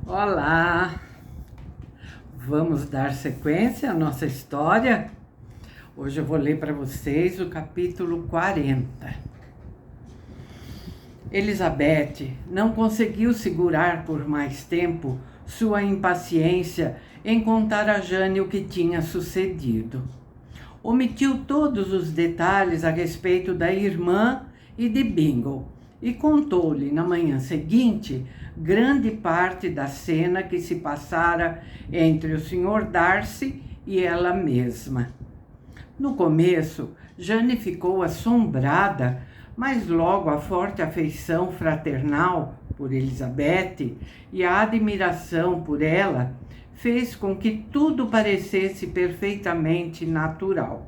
Olá! Vamos dar sequência à nossa história? Hoje eu vou ler para vocês o capítulo 40. Elizabeth não conseguiu segurar por mais tempo sua impaciência em contar a Jane o que tinha sucedido. Omitiu todos os detalhes a respeito da irmã e de Bingle e contou-lhe na manhã seguinte grande parte da cena que se passara entre o Sr. Darcy e ela mesma. No começo, Jane ficou assombrada, mas logo a forte afeição fraternal por Elizabeth e a admiração por ela fez com que tudo parecesse perfeitamente natural.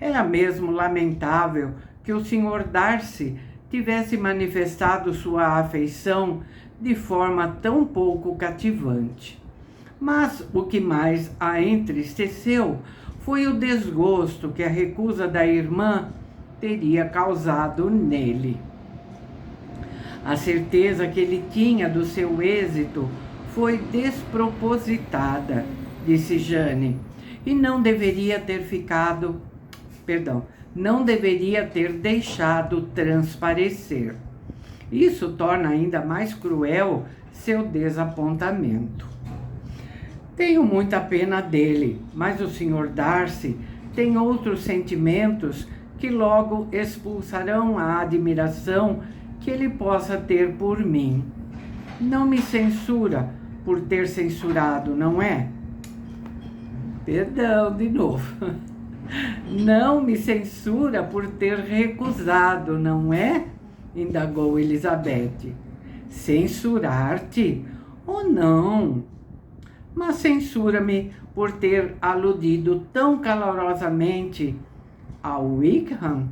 Era mesmo lamentável que o Sr. Darcy tivesse manifestado sua afeição de forma tão pouco cativante. Mas o que mais a entristeceu foi o desgosto que a recusa da irmã teria causado nele. A certeza que ele tinha do seu êxito foi despropositada, disse Jane, e não deveria ter deixado transparecer. Isso torna ainda mais cruel seu desapontamento. Tenho muita pena dele, mas o Sr. Darcy tem outros sentimentos que logo expulsarão a admiração que ele possa ter por mim. Não me censura por ter censurado, não é? Perdão, de novo. Não me censura por ter recusado, não é? Indagou Elizabeth. Censurar-te? Oh, não! Mas censura-me por ter aludido tão calorosamente ao Wickham?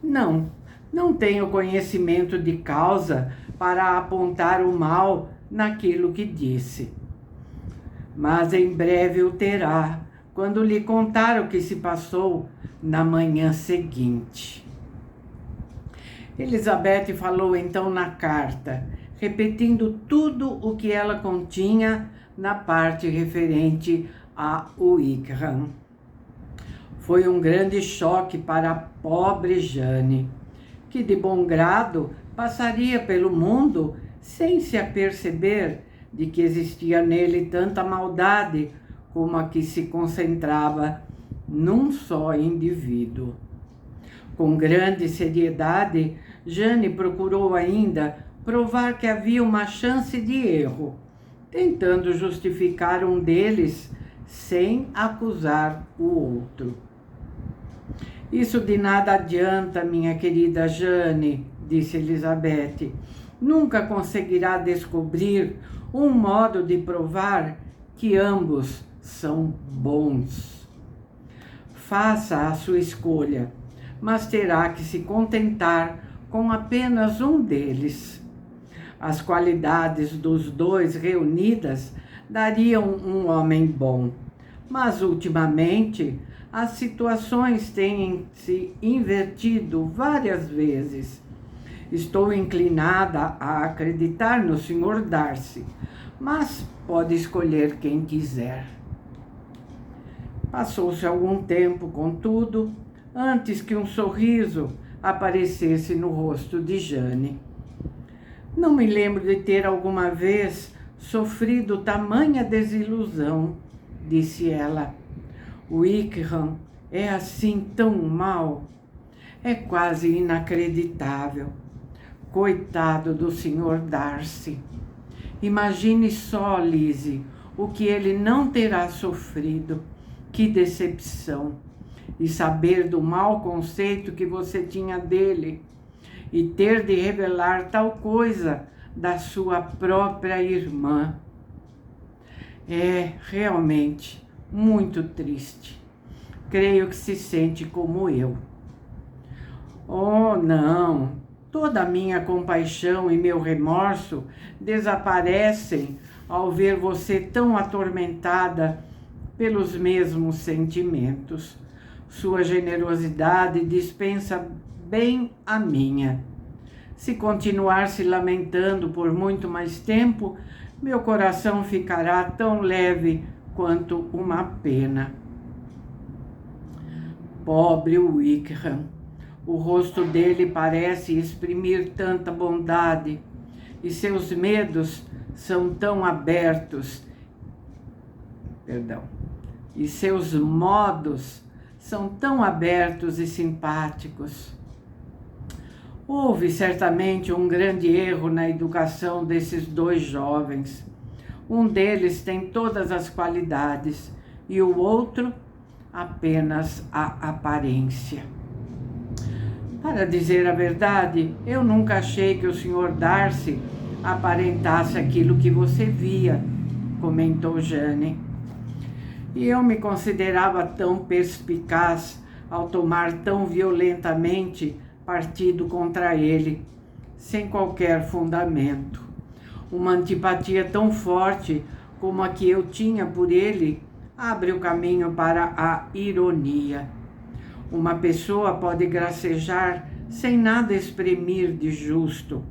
Não tenho conhecimento de causa para apontar o mal naquilo que disse. Mas em breve o terá, quando lhe contar o que se passou na manhã seguinte. Elizabeth falou então na carta, repetindo tudo o que ela continha na parte referente a Wickham. Foi um grande choque para a pobre Jane, que de bom grado passaria pelo mundo sem se aperceber de que existia nele tanta maldade como a que se concentrava num só indivíduo. Com grande seriedade, Jane procurou ainda provar que havia uma chance de erro, tentando justificar um deles sem acusar o outro. Isso de nada adianta, minha querida Jane, disse Elizabeth. Nunca conseguirá descobrir um modo de provar que ambos são bons. Faça a sua escolha, mas terá que se contentar com apenas um deles. As qualidades dos dois reunidas dariam um homem bom, mas ultimamente as situações têm se invertido várias vezes. Estou inclinada a acreditar no Sr. Darcy, mas pode escolher quem quiser. Passou-se algum tempo, contudo, antes que um sorriso aparecesse no rosto de Jane. Não me lembro de ter alguma vez sofrido tamanha desilusão, disse ela. Wickham é assim tão mau. É quase inacreditável. Coitado do Sr. Darcy. Imagine só, Lizzie, o que ele não terá sofrido. Que decepção! E saber do mau conceito que você tinha dele e ter de revelar tal coisa da sua própria irmã. É realmente muito triste. Creio que se sente como eu. Oh, não! Toda a minha compaixão e meu remorso desaparecem ao ver você tão atormentada pelos mesmos sentimentos. Sua generosidade dispensa bem a minha. Se continuar se lamentando por muito mais tempo, meu coração ficará tão leve quanto uma pena. Pobre Wickham, o rosto dele parece exprimir tanta bondade e seus medos são tão abertos. E seus modos são tão abertos e simpáticos. Houve certamente um grande erro na educação desses dois jovens. Um deles tem todas as qualidades e o outro apenas a aparência. Para dizer a verdade, eu nunca achei que o Sr. Darcy aparentasse aquilo que você via, comentou Jane. E eu me considerava tão perspicaz ao tomar tão violentamente partido contra ele, sem qualquer fundamento. Uma antipatia tão forte como a que eu tinha por ele abre o caminho para a ironia. Uma pessoa pode gracejar sem nada exprimir de justo,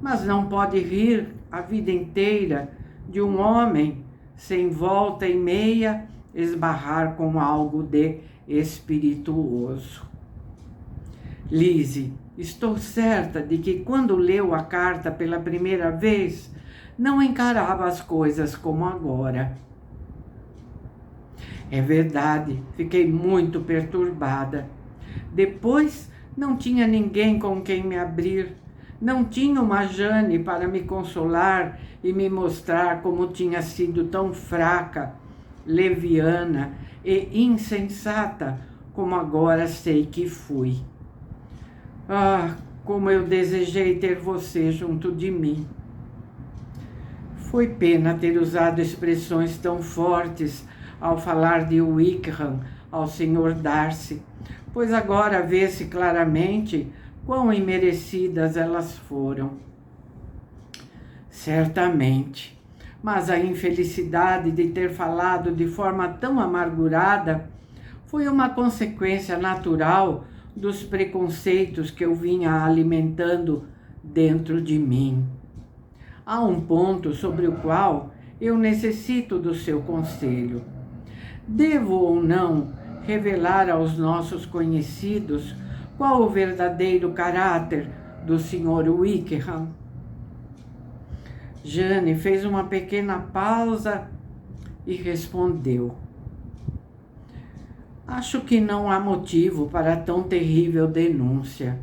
mas não pode rir a vida inteira de um homem sem volta e meia esbarrar com algo de espirituoso. Lizzie, estou certa de que quando leu a carta pela primeira vez, não encarava as coisas como agora. É verdade, fiquei muito perturbada. Depois, não tinha ninguém com quem me abrir. Não tinha uma Jane para me consolar e me mostrar como tinha sido tão fraca, leviana e insensata como agora sei que fui. Ah, como eu desejei ter você junto de mim. Foi pena ter usado expressões tão fortes ao falar de Wickham ao Sr. Darcy, pois agora vê-se claramente quão imerecidas elas foram. Certamente, mas a infelicidade de ter falado de forma tão amargurada foi uma consequência natural dos preconceitos que eu vinha alimentando dentro de mim. Há um ponto sobre o qual eu necessito do seu conselho. Devo ou não revelar aos nossos conhecidos qual o verdadeiro caráter do Sr. Wickham? Jane fez uma pequena pausa e respondeu: acho que não há motivo para tão terrível denúncia.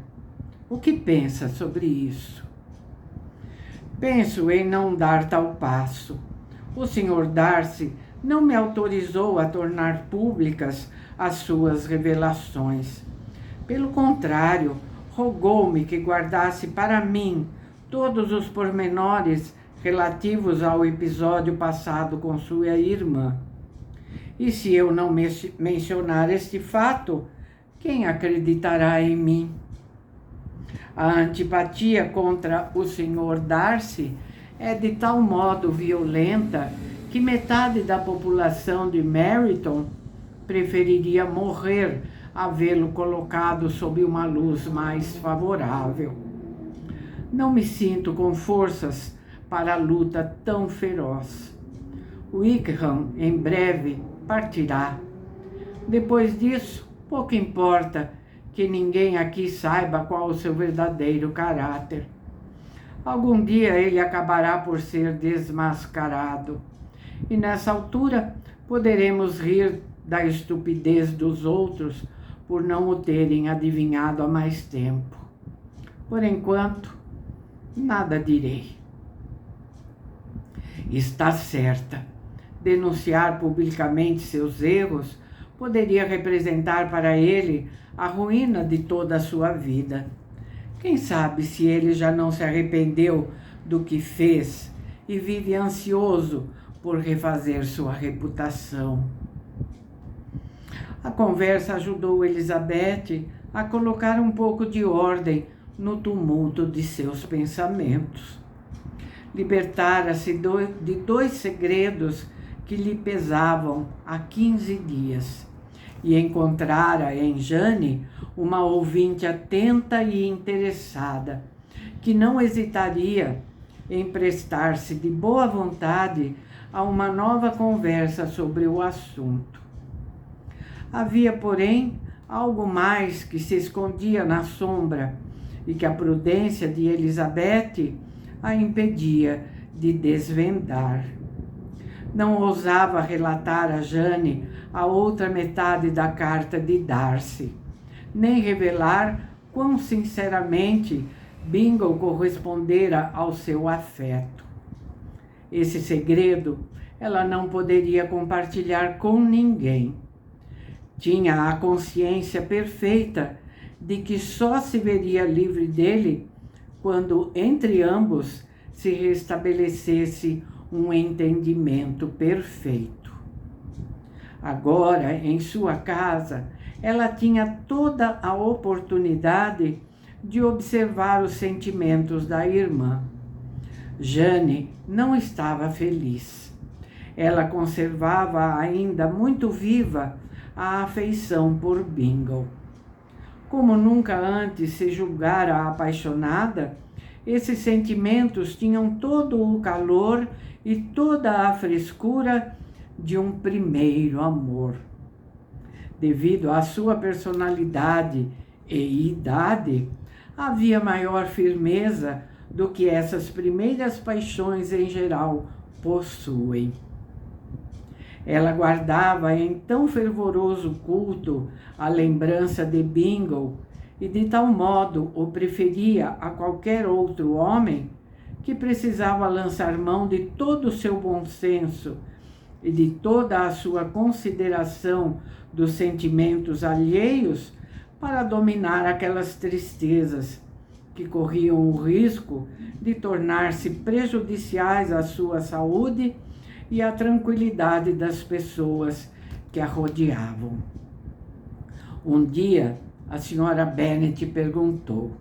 O que pensa sobre isso? Penso em não dar tal passo. O Sr. Darcy não me autorizou a tornar públicas as suas revelações. Pelo contrário, rogou-me que guardasse para mim todos os pormenores relativos ao episódio passado com sua irmã. E se eu não mencionar este fato, quem acreditará em mim? A antipatia contra o Sr. Darcy é de tal modo violenta que metade da população de Meryton preferiria morrer a vê-lo colocado sob uma luz mais favorável. Não me sinto com forças para a luta tão feroz. Wickham, em breve, partirá. Depois disso, pouco importa que ninguém aqui saiba qual o seu verdadeiro caráter. Algum dia ele acabará por ser desmascarado. E nessa altura poderemos rir da estupidez dos outros por não o terem adivinhado há mais tempo. Por enquanto, nada direi. Está certa. Denunciar publicamente seus erros poderia representar para ele a ruína de toda a sua vida. Quem sabe se ele já não se arrependeu do que fez e vive ansioso por refazer sua reputação. A conversa ajudou Elizabeth a colocar um pouco de ordem no tumulto de seus pensamentos. Libertara-se de 2 segredos que lhe pesavam há 15 dias e encontrara em Jane uma ouvinte atenta e interessada, que não hesitaria em prestar-se de boa vontade a uma nova conversa sobre o assunto. Havia, porém, algo mais que se escondia na sombra e que a prudência de Elizabeth a impedia de desvendar. Não ousava relatar a Jane a outra metade da carta de Darcy, nem revelar quão sinceramente Bingle correspondera ao seu afeto. Esse segredo ela não poderia compartilhar com ninguém. Tinha a consciência perfeita de que só se veria livre dele quando entre ambos se restabelecesse um entendimento perfeito. Agora, em sua casa, ela tinha toda a oportunidade de observar os sentimentos da irmã. Jane não estava feliz. Ela conservava ainda muito viva a afeição por Bingle. Como nunca antes se julgara apaixonada, esses sentimentos tinham todo o calor e toda a frescura de um primeiro amor. Devido à sua personalidade e idade, havia maior firmeza do que essas primeiras paixões em geral possuem. Ela guardava em tão fervoroso culto a lembrança de Bingle e de tal modo o preferia a qualquer outro homem que precisava lançar mão de todo o seu bom senso e de toda a sua consideração dos sentimentos alheios para dominar aquelas tristezas que corriam o risco de tornar-se prejudiciais à sua saúde e à tranquilidade das pessoas que a rodeavam. Um dia, a senhora Bennet perguntou: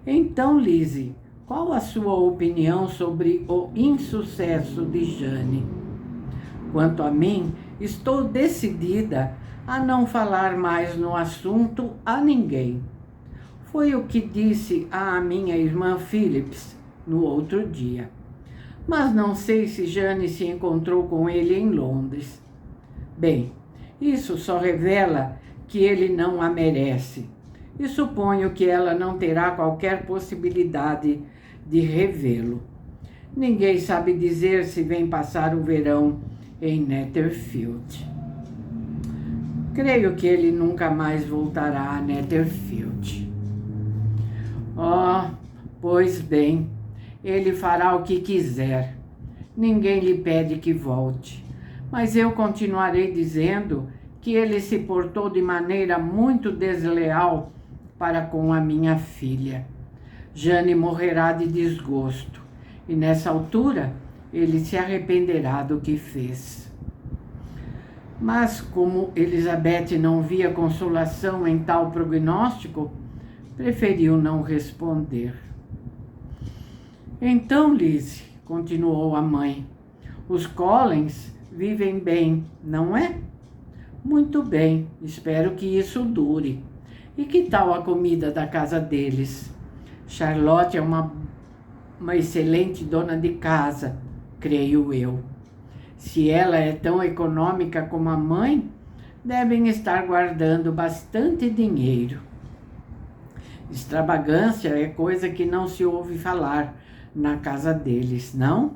"Então, Lizzie, qual a sua opinião sobre o insucesso de Jane?" "Quanto a mim, estou decidida a não falar mais no assunto a ninguém. Foi o que disse à minha irmã Phillips no outro dia. Mas não sei se Jane se encontrou com ele em Londres. Bem, isso só revela que ele não a merece, e suponho que ela não terá qualquer possibilidade de revê-lo. Ninguém sabe dizer se vem passar o verão em Netherfield. Creio que ele nunca mais voltará a Netherfield." "Oh, pois bem, ele fará o que quiser. Ninguém lhe pede que volte. Mas eu continuarei dizendo que ele se portou de maneira muito desleal para com a minha filha. Jane morrerá de desgosto, e nessa altura ele se arrependerá do que fez." Mas como Elizabeth não via consolação em tal prognóstico, preferiu não responder. "Então, Lizzie", continuou a mãe, "os Collins vivem bem, não é?" "Muito bem, espero que isso dure. E que tal a comida da casa deles? Charlotte é uma excelente dona de casa, creio eu. Se ela é tão econômica como a mãe, devem estar guardando bastante dinheiro. Extravagância é coisa que não se ouve falar na casa deles, não?"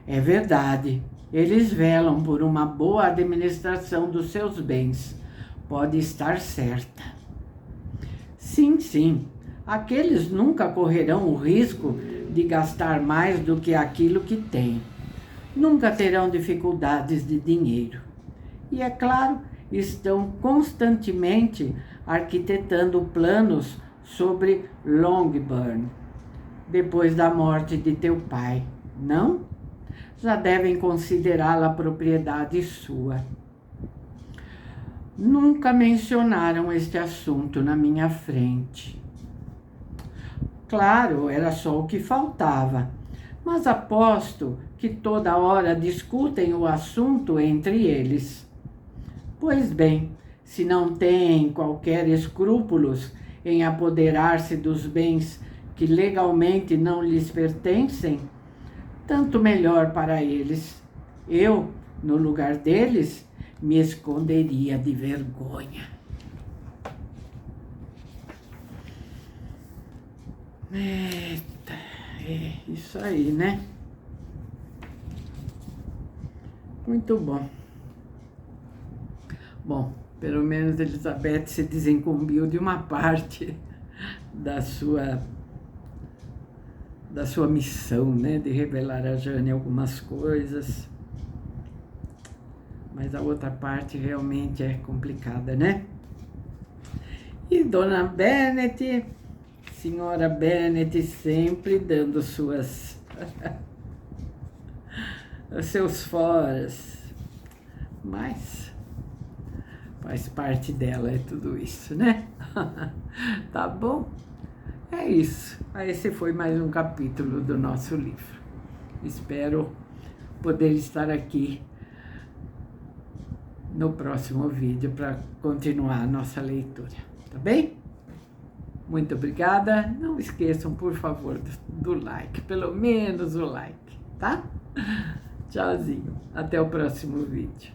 "É verdade. Eles velam por uma boa administração dos seus bens. Pode estar certa." Sim, sim. Aqueles nunca correrão o risco de gastar mais do que aquilo que têm. Nunca terão dificuldades de dinheiro. E, é claro, estão constantemente arquitetando planos sobre Longbourn, depois da morte de teu pai, não? Já devem considerá-la propriedade sua." "Nunca mencionaram este assunto na minha frente." "Claro, era só o que faltava. Mas aposto que toda hora discutem o assunto entre eles." "Pois bem, se não têm qualquer escrúpulos em apoderar-se dos bens que legalmente não lhes pertencem, tanto melhor para eles. Eu, no lugar deles, me esconderia de vergonha. Eita, é isso aí, né? Muito bom. Bom, pelo menos Elizabeth se desincumbiu de uma parte da sua missão, né? De revelar a Jane algumas coisas. Mas a outra parte realmente é complicada, né? E Dona Bennet, Senhora Bennet, sempre dando os seus foras. Mas faz parte dela, é tudo isso, né? Tá bom? É isso. Esse foi mais um capítulo do nosso livro. Espero poder estar aqui no próximo vídeo para continuar a nossa leitura, tá bem? Muito obrigada. Não esqueçam, por favor, do like, pelo menos o like, tá? Tchauzinho. Até o próximo vídeo.